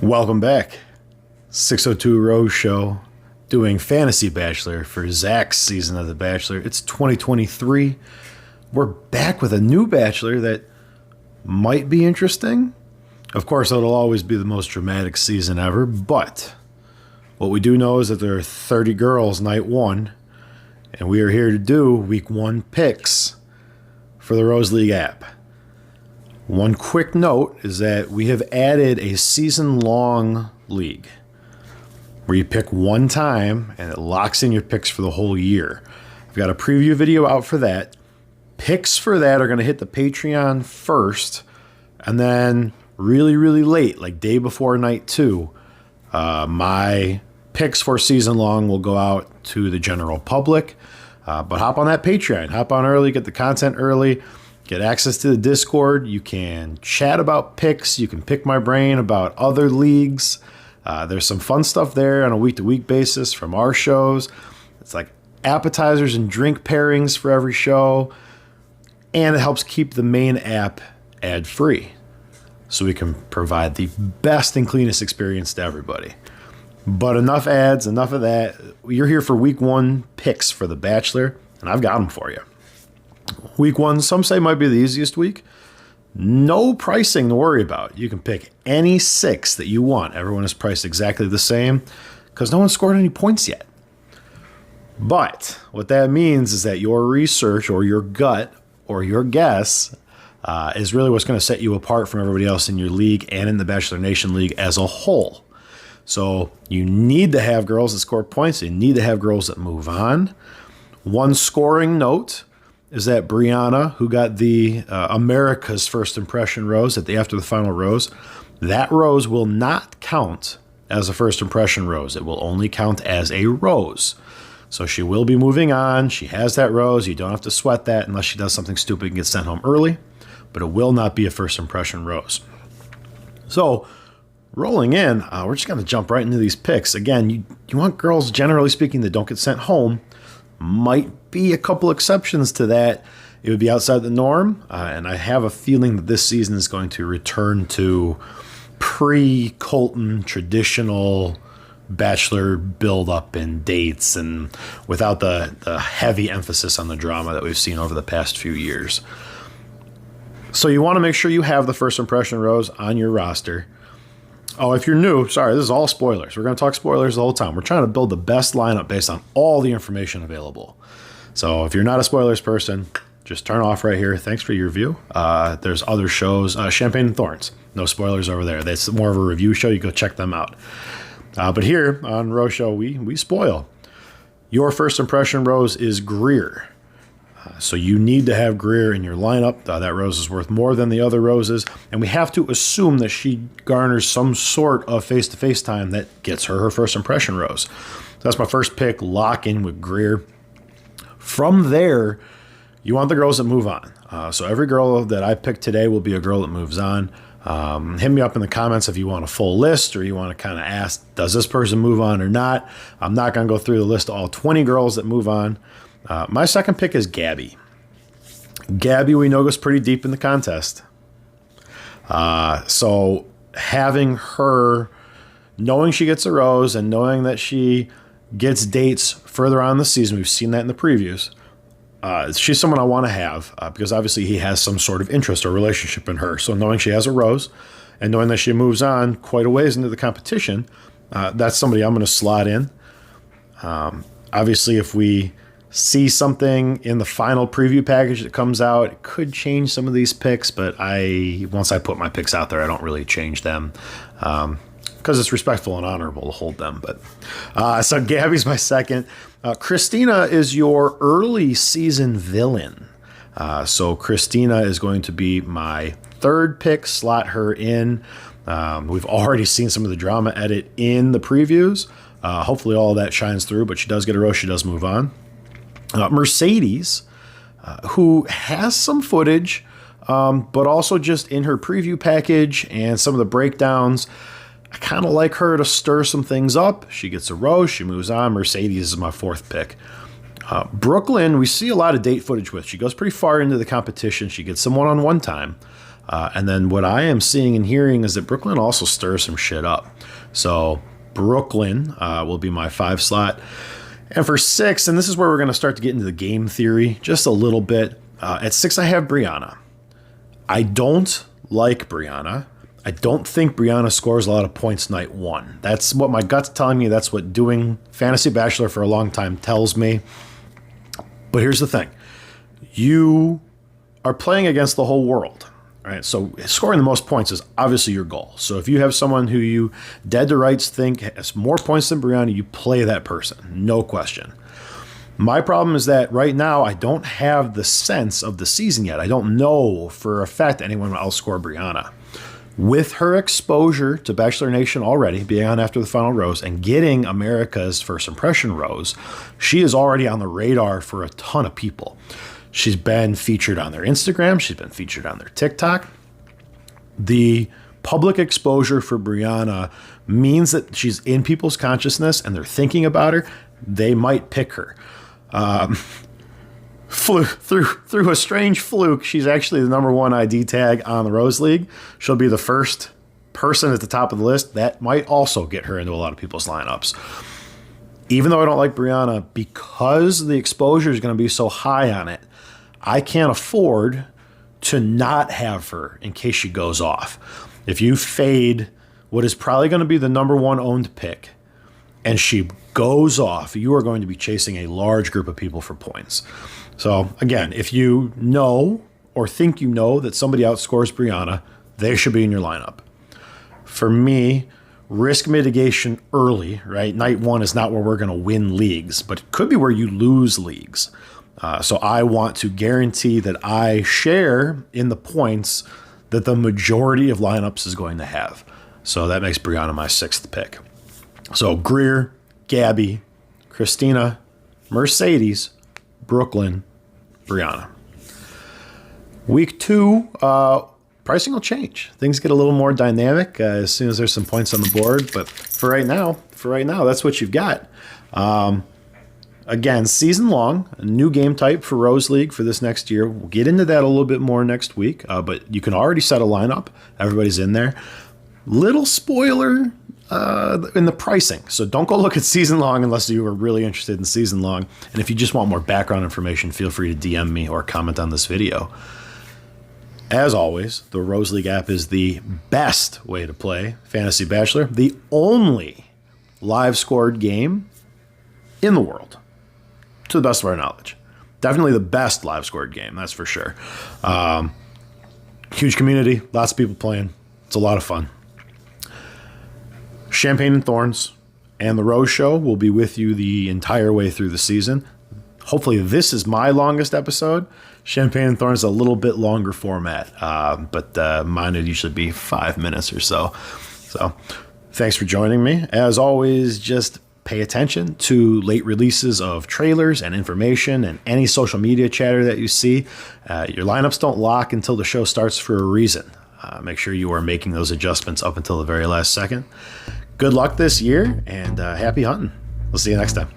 Welcome back. 602 Rose Show, doing Fantasy Bachelor for Zach's season of The Bachelor. It's 2023. We're back with a new Bachelor that might be interesting. Of course, it'll always be the most dramatic season ever, but what we do know is that there are 30 girls night one, and we are here to do week one picks for the Rose League app. One quick note is that we have added a season-long league where you pick one time and it locks in your picks for the whole year. I've got a preview video out for that. Picks for that are going to hit the Patreon first, and then really late, like day before night two, my picks for season long will go out to the general public. But hop on that Patreon. Hop on early, get the content early. Get access to the Discord. You can chat about picks. You can pick my brain about other leagues. There's some fun stuff there on a week-to-week basis from our shows. It's like appetizers and drink pairings for every show. And it helps keep the main app ad-free, so we can provide the best and cleanest experience to everybody. But enough ads, enough of that. You're here for week one picks for The Bachelor, and I've got them for you. Week one, some say might be the easiest week. No pricing to worry about. You can pick any six that you want. Everyone is priced exactly the same because no one scored any points yet. But what that means is that your research or your gut or your guess is really what's going to set you apart from everybody else in your league and in the Bachelor Nation League as a whole. So you need to have girls that score points. You need to have girls that move on. One scoring note is that Brianna, who got the America's First Impression Rose after the final rose, that rose will not count as a first impression rose. It will only count as a rose. So she will be moving on. She has that rose. You don't have to sweat that unless she does something stupid and gets sent home early. But it will not be a first impression rose. So rolling in, we're just going to jump right into these picks. Again, you want girls, generally speaking, that don't get sent home. Might be a couple exceptions to that. It would be outside the norm, and I have a feeling that this season is going to return to pre-Colton traditional Bachelor build-up and dates, and without the heavy emphasis on the drama that we've seen over the past few years. So you want to make sure you have the first impression rose on your roster. Oh, if you're new, sorry, this is all spoilers. We're going to talk spoilers the whole time. We're trying to build the best lineup based on all the information available. So if you're not a spoilers person, just turn off right here. Thanks for your review. There's other shows, Champagne and Thorns. No spoilers over there. That's more of a review show. You go check them out. But here on Rose Show, we spoil. Your first impression rose is Greer. So you need to have Greer in your lineup. That rose is worth more than the other roses. And we have to assume that she garners some sort of face-to-face time that gets her first impression rose. So that's my first pick, lock in with Greer. From there, you want the girls that move on. So every girl that I pick today will be a girl that moves on. Hit me up in the comments if you want a full list or you want to kind of ask, does this person move on or not? I'm not going to go through the list of all 20 girls that move on. My second pick is Gabby. Gabby, we know, goes pretty deep in the contest. So having her, knowing she gets a rose and knowing that she gets dates further on in the season, we've seen that in the previews. She's someone I want to have because obviously he has some sort of interest or relationship in her. So knowing she has a rose and knowing that she moves on quite a ways into the competition, that's somebody I'm going to slot in. Obviously, if we see something in the final preview package that comes out, it could change some of these picks, but once I put my picks out there, I don't really change them because it's respectful and honorable to hold them. But so Gabby's my second. Christina is your early season villain. So Christina is going to be my third pick. Slot her in. We've already seen some of the drama edit in the previews. Hopefully all of that shines through, but she does get a rose. She does move on. Mercedes, who has some footage, but also just in her preview package and some of the breakdowns, I kind of like her to stir some things up. She gets a rose. She moves on. Mercedes is my fourth pick. Brooklyn, we see a lot of date footage with. She goes pretty far into the competition. She gets some one-on-one time. And then what I am seeing and hearing is that Brooklyn also stirs some shit up. So Brooklyn will be my 5 slot. And for 6, and this is where we're going to start to get into the game theory just a little bit. At 6, I have Brianna. I don't like Brianna. I don't think Brianna scores a lot of points night 1. That's what my gut's telling me. That's what doing Fantasy Bachelor for a long time tells me. But here's the thing. You are playing against the whole world. Right, so scoring the most points is obviously your goal. So if you have someone who you dead to rights think has more points than Brianna, you play that person, no question. My problem is that right now I don't have the sense of the season yet. I don't know for a fact anyone will outscore Brianna. With her exposure to Bachelor Nation already, being on after the final rose and getting America's first impression rose, she is already on the radar for a ton of people. She's been featured on their Instagram. She's been featured on their TikTok. The public exposure for Brianna means that she's in people's consciousness and they're thinking about her. They might pick her. Through a strange fluke, she's actually the number 1 ID tag on the Rose League. She'll be the first person at the top of the list. That might also get her into a lot of people's lineups. Even though I don't like Brianna, because the exposure is going to be so high on it, I can't afford to not have her in case she goes off. If you fade what is probably going to be the number 1 owned pick and she goes off, you are going to be chasing a large group of people for points. So again, if you know or think you know that somebody outscores Brianna, they should be in your lineup. For me, risk mitigation early, right? Night 1 is not where we're going to win leagues, but it could be where you lose leagues. So I want to guarantee that I share in the points that the majority of lineups is going to have. So that makes Brianna my 6th pick. So Greer, Gabby, Christina, Mercedes, Brooklyn, Brianna. Week 2, pricing will change. Things get a little more dynamic as soon as there's some points on the board. But for right now, that's what you've got. Again, season long, a new game type for Rose League for this next year. We'll get into that a little bit more next week, but you can already set a lineup. Everybody's in there. Little spoiler in the pricing. So don't go look at season long unless you are really interested in season long. And if you just want more background information, feel free to DM me or comment on this video. As always, the Rose League app is the best way to play Fantasy Bachelor, the only live scored game in the world, to the best of our knowledge. Definitely the best live scored game, that's for sure. Huge community, lots of people playing. It's a lot of fun. Champagne and Thorns and the Rose Show will be with you the entire way through the season. Hopefully this is my longest episode. Champagne and Thorns is a little bit longer format, but mine would usually be 5 minutes or so. So thanks for joining me. As always, just pay attention to late releases of trailers and information and any social media chatter that you see. Your lineups don't lock until the show starts for a reason. Make sure you are making those adjustments up until the very last second. Good luck this year and happy hunting. We'll see you next time.